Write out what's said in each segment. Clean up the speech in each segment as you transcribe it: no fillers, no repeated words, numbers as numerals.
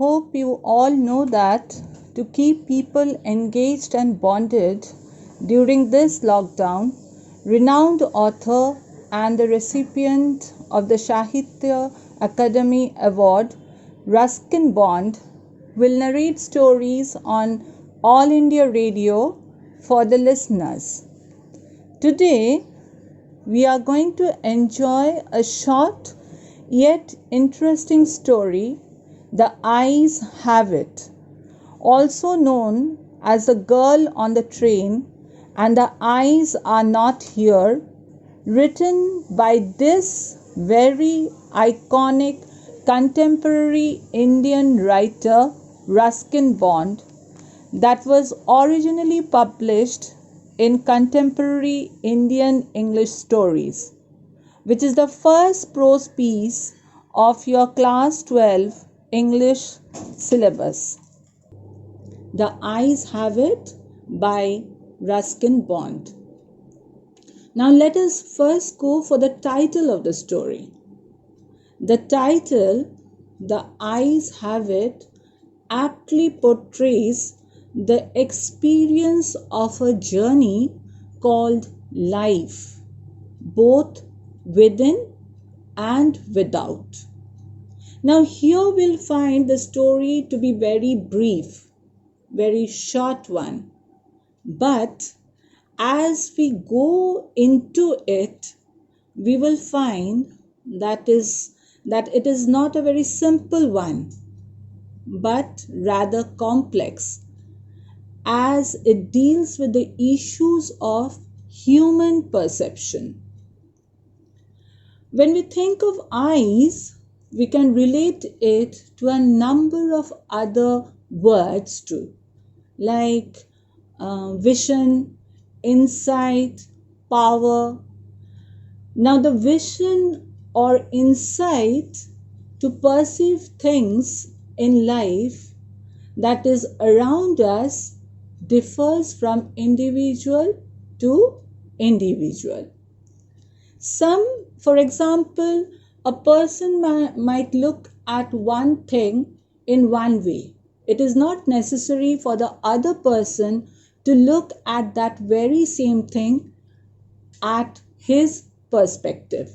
Hope you all know that to keep people engaged and bonded during this lockdown, renowned author and the recipient of the Sahitya Akademi Award, Ruskin Bond, will narrate stories on All India Radio for the listeners. Today, we are going to enjoy a short yet interesting story, The Eyes Have It, also known as The Girl on the Train and The Eyes Are Not Here, written by this very iconic contemporary Indian writer Ruskin Bond, that was originally published in Contemporary Indian English Stories, which is the first prose piece of your class 12 English syllabus. The Eyes Have It by Ruskin Bond. Now let us first go for the title of the story. The title, The Eyes Have It, aptly portrays the experience of a journey called life, both within and without. Now here we'll find the story to be very brief, very short one. But as we go into it, we will find that it is not a very simple one, but rather complex, as it deals with the issues of human perception. When we think of eyes, we can relate it to a number of other words too, like vision, insight, power. Now, the vision or insight to perceive things in life that is around us differs from individual to individual. For example, a person might look at one thing in one way. It is not necessary for the other person to look at that very same thing at his perspective.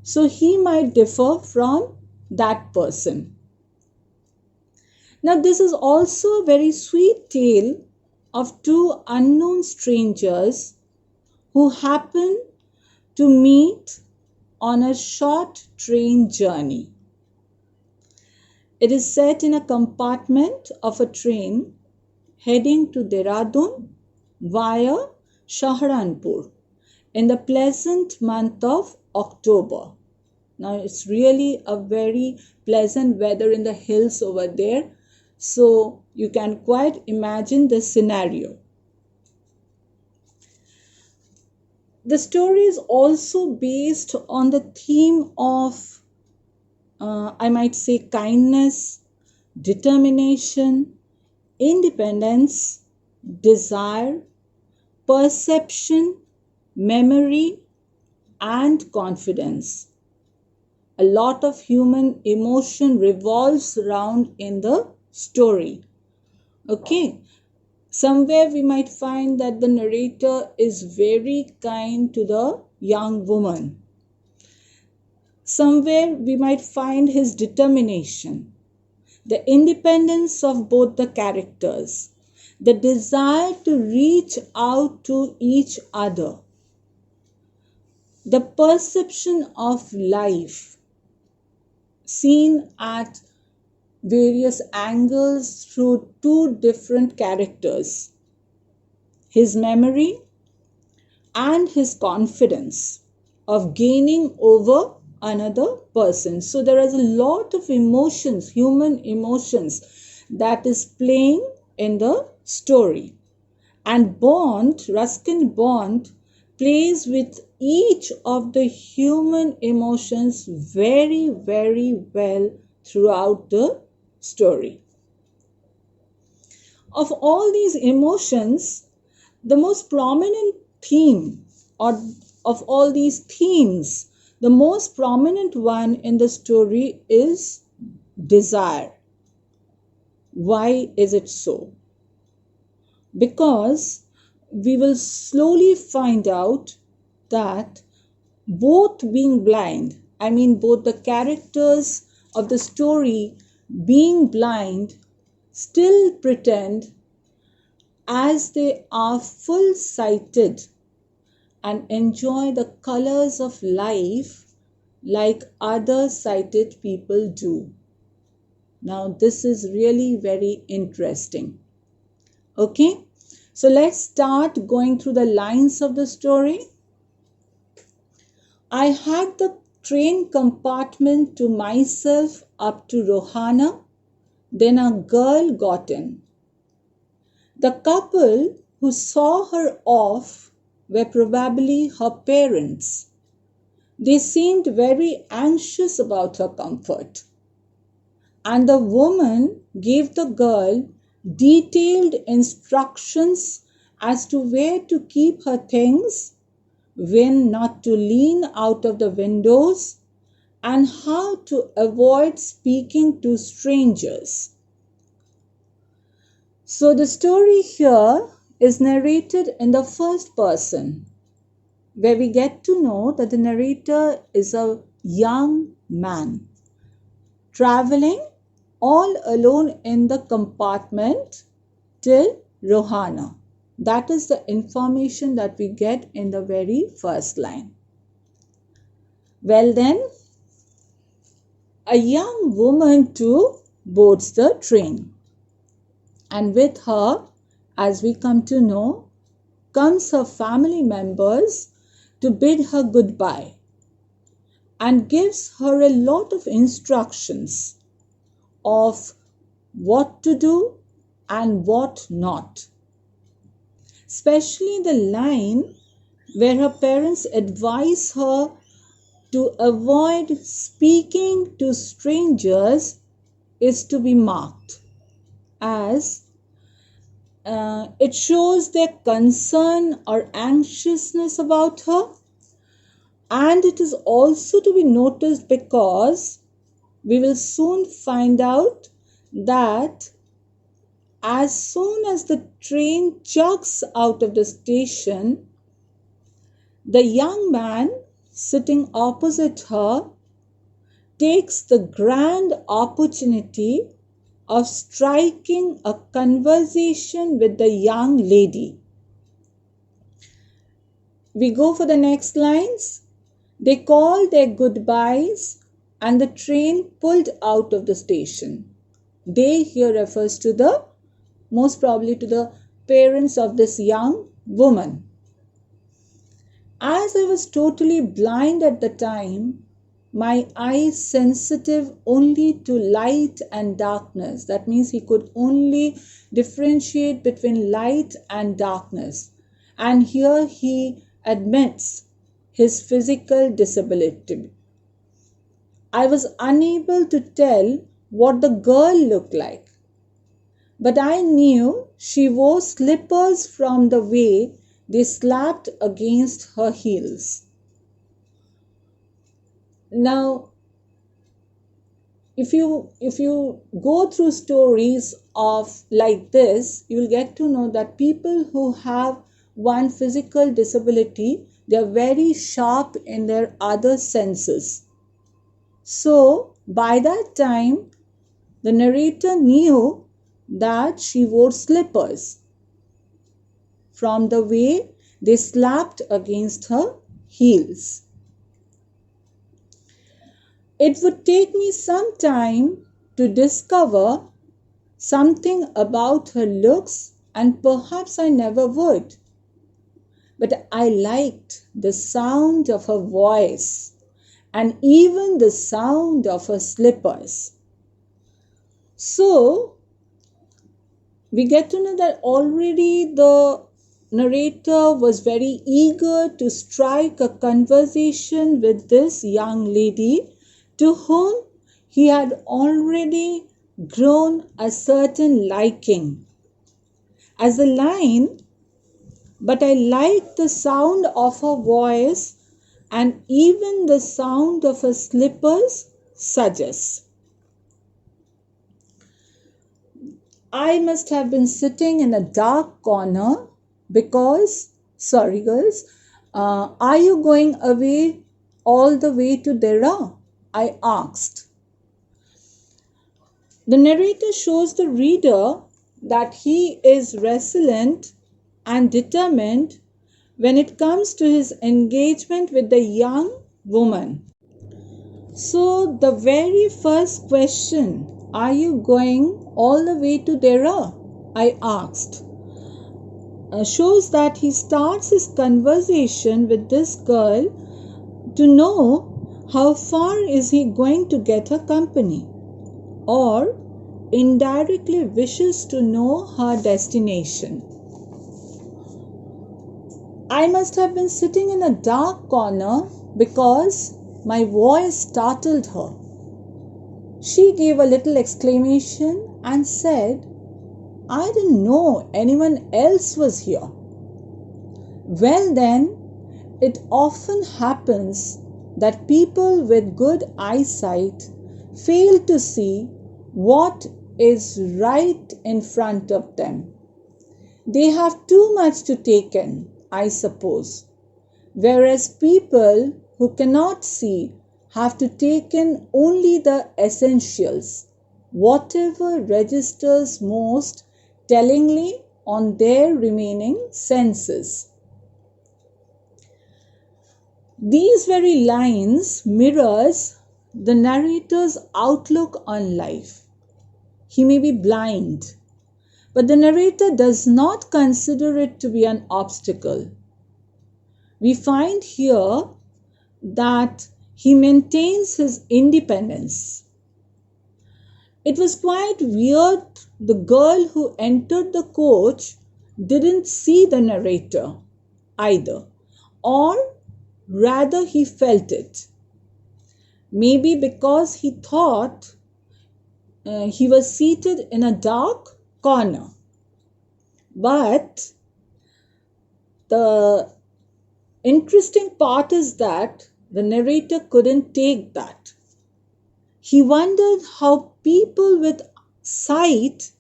So he might differ from that person. Now, this is also a very sweet tale of two unknown strangers who happen to meet on a short train journey. It is set in a compartment of a train heading to Dehradun via Saharanpur in the pleasant month of October. Now, it's really a very pleasant weather in the hills over there, so you can quite imagine the scenario. The story is also based on the theme of, I might say, kindness, determination, independence, desire, perception, memory, and confidence. A lot of human emotion revolves around in the story. Okay. Somewhere we might find that the narrator is very kind to the young woman. Somewhere we might find his determination, the independence of both the characters, the desire to reach out to each other, the perception of life seen at various angles through two different characters, his memory and his confidence of gaining over another person. So there is a lot of emotions, human emotions, that is playing in the story. And Ruskin Bond, plays with each of the human emotions very, very well throughout the story. Of all these emotions, the most prominent theme, or of all these themes, the most prominent one in the story is desire. Why is it so? Because we will slowly find out that both being blind, I mean both the characters of the story being blind, still pretend as they are full sighted and enjoy the colors of life like other sighted people do. Now, this is really very interesting. Okay, so let's start going through the lines of the story. I had the train compartment to myself up to Rohana. Then a girl got in. The couple who saw her off were probably her parents. They seemed very anxious about her comfort. And the woman gave the girl detailed instructions as to where to keep her things, when not to lean out of the windows, and how to avoid speaking to strangers. So the story here is narrated in the first person, where we get to know that the narrator is a young man traveling all alone in the compartment till Rohana. That is the information that we get in the very first line. Well then, a young woman too boards the train. And with her, as we come to know, comes her family members to bid her goodbye and gives her a lot of instructions of what to do and what not. Especially the line where her parents advise her to avoid speaking to strangers is to be marked, as it shows their concern or anxiousness about her. And it is also to be noticed because we will soon find out that as soon as the train chugs out of the station, the young man sitting opposite her takes the grand opportunity of striking a conversation with the young lady. We go for the next lines. They called their goodbyes and the train pulled out of the station. They here refers to the, most probably to the parents of this young woman. As I was totally blind at the time, my eyes sensitive only to light and darkness. That means he could only differentiate between light and darkness. And here he admits his physical disability. I was unable to tell what the girl looked like, but I knew she wore slippers from the way they slapped against her heels. Now, if you go through stories of like this, you will get to know that people who have one physical disability, they are very sharp in their other senses. So by that time, the narrator knew that she wore slippers from the way they slapped against her heels. It would take me some time to discover something about her looks, and perhaps I never would. But I liked the sound of her voice and even the sound of her slippers. So, we get to know that already the narrator was very eager to strike a conversation with this young lady to whom he had already grown a certain liking. As the line, but I liked the sound of her voice and even the sound of her slippers suggests. I must have been sitting in a dark corner because, sorry girls, are you going away all the way to Dera? I asked. The narrator shows the reader that he is resilient and determined when it comes to his engagement with the young woman. So, the very first question, are you going all the way to Dera? I asked, shows that he starts his conversation with this girl to know how far is he going to get her company, or indirectly wishes to know her destination. I must have been sitting in a dark corner because my voice startled her. She gave a little exclamation and said, I didn't know anyone else was here. Well then, it often happens that people with good eyesight fail to see what is right in front of them. They have too much to take in, I suppose, whereas people who cannot see have to take in only the essentials, whatever registers most tellingly on their remaining senses. These very lines mirrors the narrator's outlook on life. He may be blind, but the narrator does not consider it to be an obstacle. We find here that he maintains his independence. It was quite weird. The girl who entered the coach didn't see the narrator either, or rather, he felt it. Maybe because he thought he was seated in a dark corner. But the interesting part is that the narrator couldn't take that. He wondered how people with sight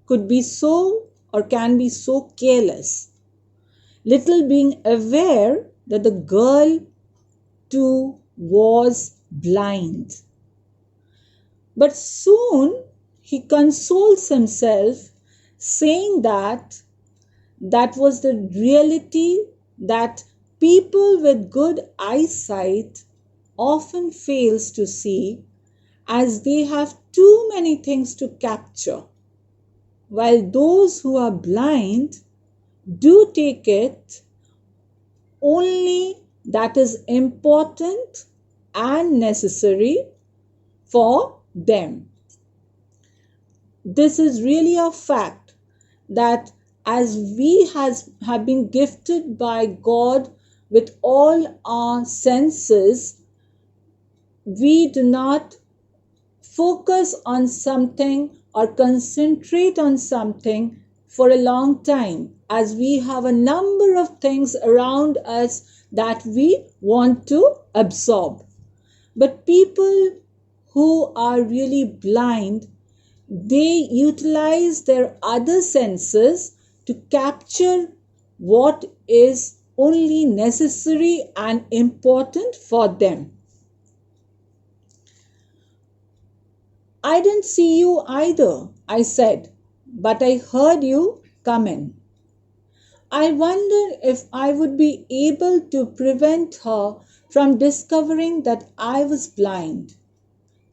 could be so or can be so careless, little being aware that the girl too was blind. But soon he consoles himself, saying that that was the reality that people with good eyesight often fails to see, as they have too many things to capture, while those who are blind do take it only that is important and necessary for them. This is really a fact that as we have been gifted by God with all our senses, we do not focus on something or concentrate on something for a long time, as we have a number of things around us that we want to absorb. But people who are really blind, they utilize their other senses to capture what is only necessary and important for them. I didn't see you either, I said, but I heard you come in. I wondered if I would be able to prevent her from discovering that I was blind.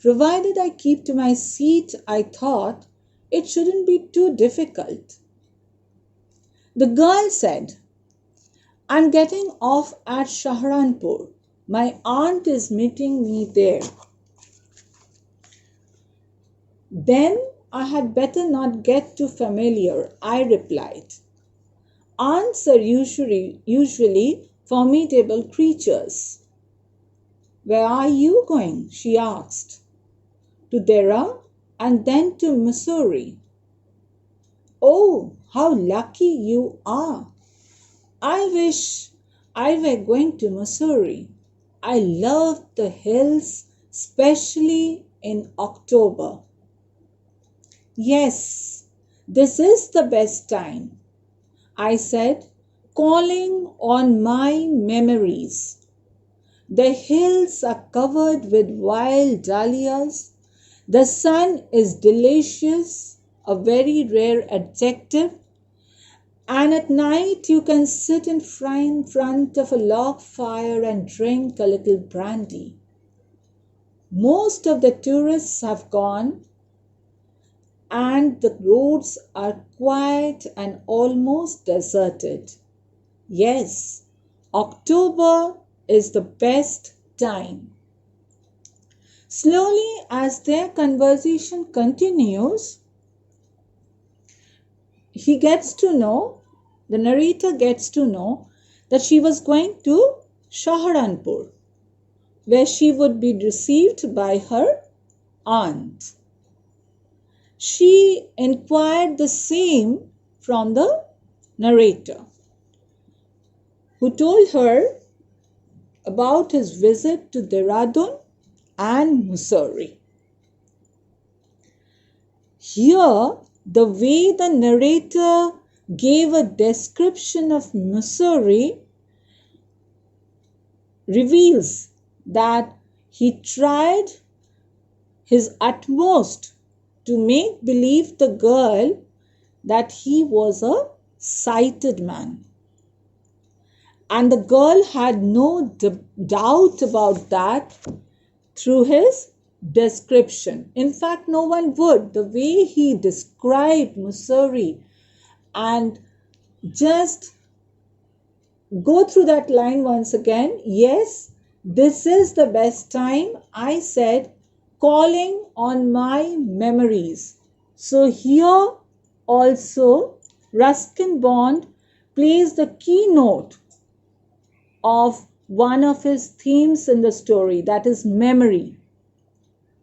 Provided I keep to my seat, I thought, it shouldn't be too difficult. The girl said, I'm getting off at Shahranpur. My aunt is meeting me there. Then I had better not get too familiar, I replied. Aunts are usually formidable creatures. Where are you going? She asked. To Dera and then to Missouri. Oh, how lucky you are. I wish I were going to Missouri. I love the hills, especially in October. Yes, "This is the best time," I said, calling on my memories. "The hills are covered with wild dahlias. The sun is delicious, a very rare adjective. And at night you can sit in front of a log fire and drink a little brandy. Most of the tourists have gone, and the roads are quiet and almost deserted. Yes, October is the best time." Slowly, as their conversation continues, the narrator gets to know that she was going to Saharanpur, where she would be received by her aunt. She inquired the same from the narrator, who told her about his visit to Dehradun and Mussoorie. Here, the way the narrator gave a description of Mussoorie reveals that he tried his utmost to make believe the girl that he was a sighted man. And the girl had no doubt about that through his description. In fact, no one would. The way he described Mussoorie, and just go through that line once again. "Yes, this is the best time," I said, calling on my memories. So here also Ruskin Bond plays the keynote of one of his themes in the story, that is memory.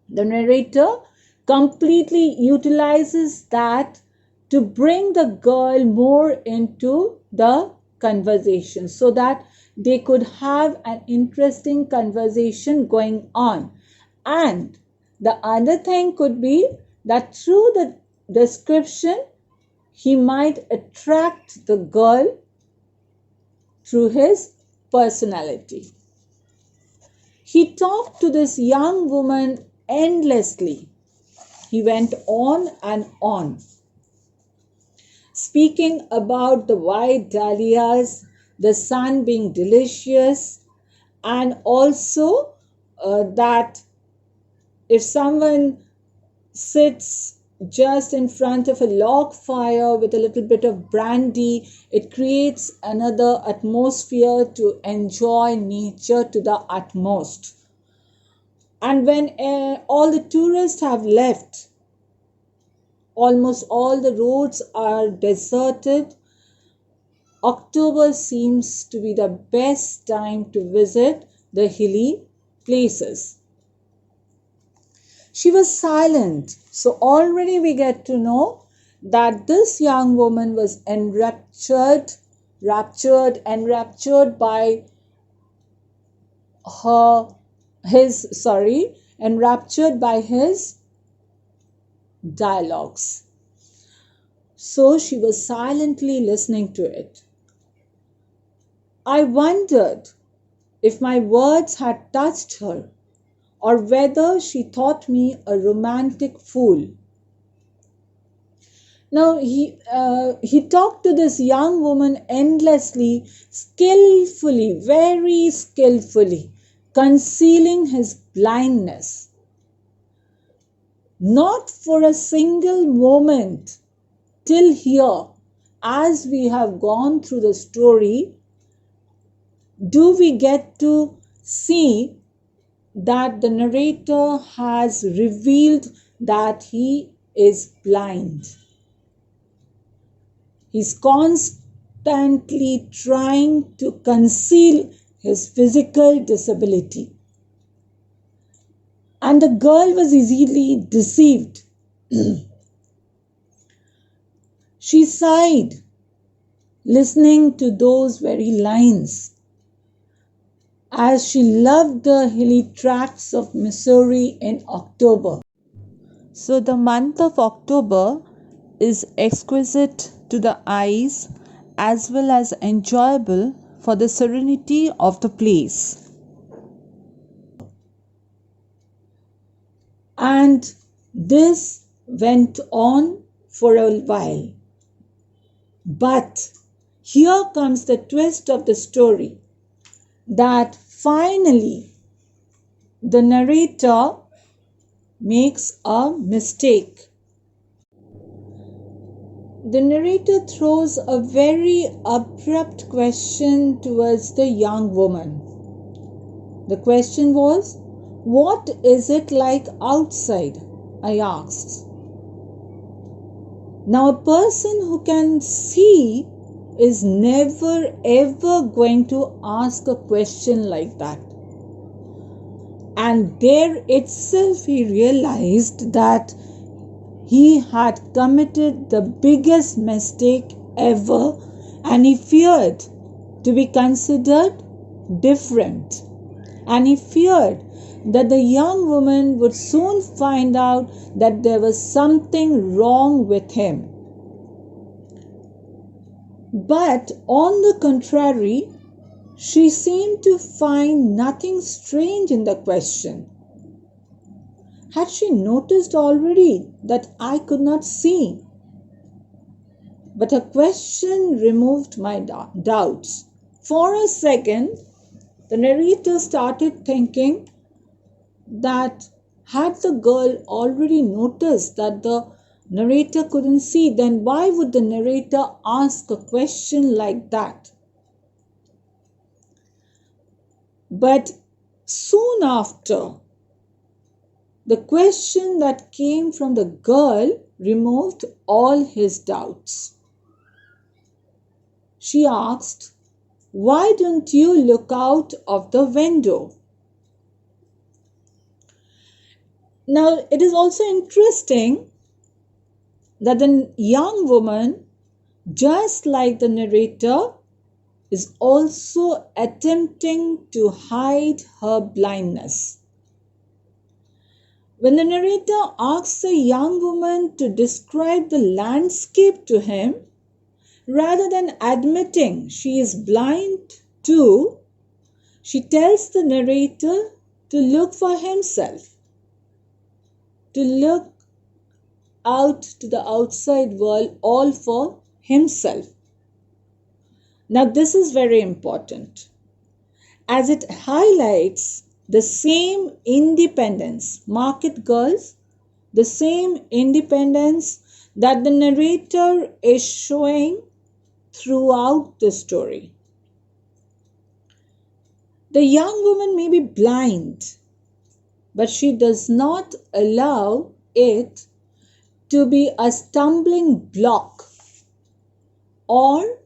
The narrator completely utilizes that to bring the girl more into the conversation so that they could have an interesting conversation going on. And the other thing could be that through the description, he might attract the girl through his personality. He talked to this young woman endlessly. He went on and on, speaking about the white dahlias, the sun being delicious, and also that if someone sits just in front of a log fire with a little bit of brandy, it creates another atmosphere to enjoy nature to the utmost. And when all the tourists have left, almost all the roads are deserted, October seems to be the best time to visit the hilly places. She was silent. So already we get to know that this young woman was enraptured by his dialogues. So she was silently listening to it. I wondered if my words had touched her, or whether she thought me a romantic fool. Now he talked to this young woman endlessly, skillfully, very skillfully, concealing his blindness. Not for a single moment till here, as we have gone through the story, do we get to see that the narrator has revealed that he is blind. He's constantly trying to conceal his physical disability. And the girl was easily deceived. She sighed, listening to those very lines, as she loved the hilly tracts of Mussoorie in October. So the month of October is exquisite to the eyes as well as enjoyable for the serenity of the place. And this went on for a while. But here comes the twist of the story, that finally the narrator makes a mistake. The narrator throws a very abrupt question towards the young woman. The question was, "What is it like outside?" I asked. Now, a person who can see is never ever going to ask a question like that. And there itself he realized that he had committed the biggest mistake ever, and he feared to be considered different. And he feared that the young woman would soon find out that there was something wrong with him. But on the contrary, she seemed to find nothing strange in the question. Had she noticed already that I could not see? But her question removed my doubts. For a second, the narrator started thinking that had the girl already noticed that the narrator couldn't see, then why would the narrator ask a question like that? But soon after, the question that came from the girl removed all his doubts. She asked, "Why don't you look out of the window?" Now, it is also interesting that the young woman, just like the narrator, is also attempting to hide her blindness. When the narrator asks the young woman to describe the landscape to him, rather than admitting she is blind too, she tells the narrator to look for himself, to look out to the outside world all for himself. Now, this is very important as it highlights the same independence, mark it girls, the same independence that the narrator is showing throughout the story. The young woman may be blind, but she does not allow it to be a stumbling block or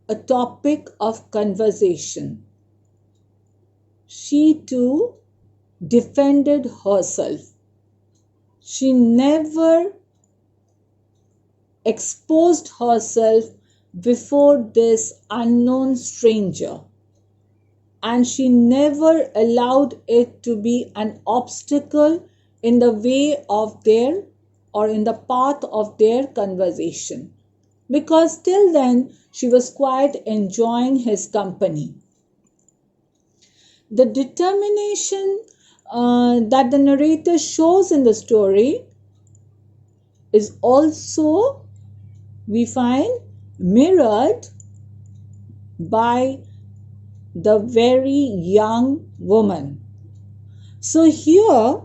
a topic of conversation. She too defended herself. She never exposed herself before this unknown stranger, and she never allowed it to be an obstacle in the way of their or in the path of their conversation, because till then she was quite enjoying his company. The determination that the narrator shows in the story is also, we find, mirrored by the very young woman. So here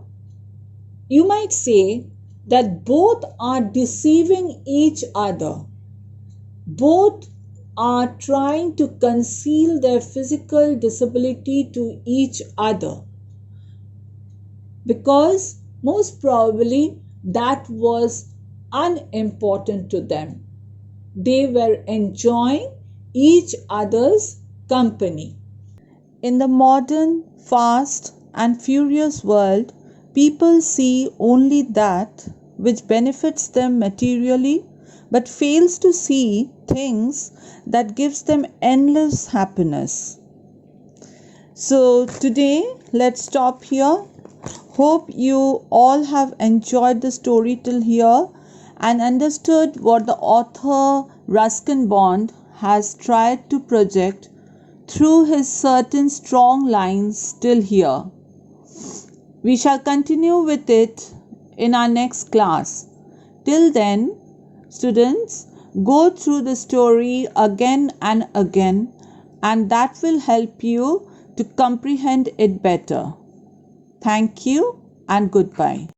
you might say that both are deceiving each other. Both are trying to conceal their physical disability to each other, because most probably that was unimportant to them. They were enjoying each other's company. In the modern, fast and furious world, people see only that which benefits them materially, but fails to see things that gives them endless happiness. So today let's stop here. Hope you all have enjoyed the story till here, and understood what the author Ruskin Bond has tried to project through his certain strong lines still here. We shall continue with it in our next class. Till then, students, go through the story again and again, and that will help you to comprehend it better. Thank you and goodbye.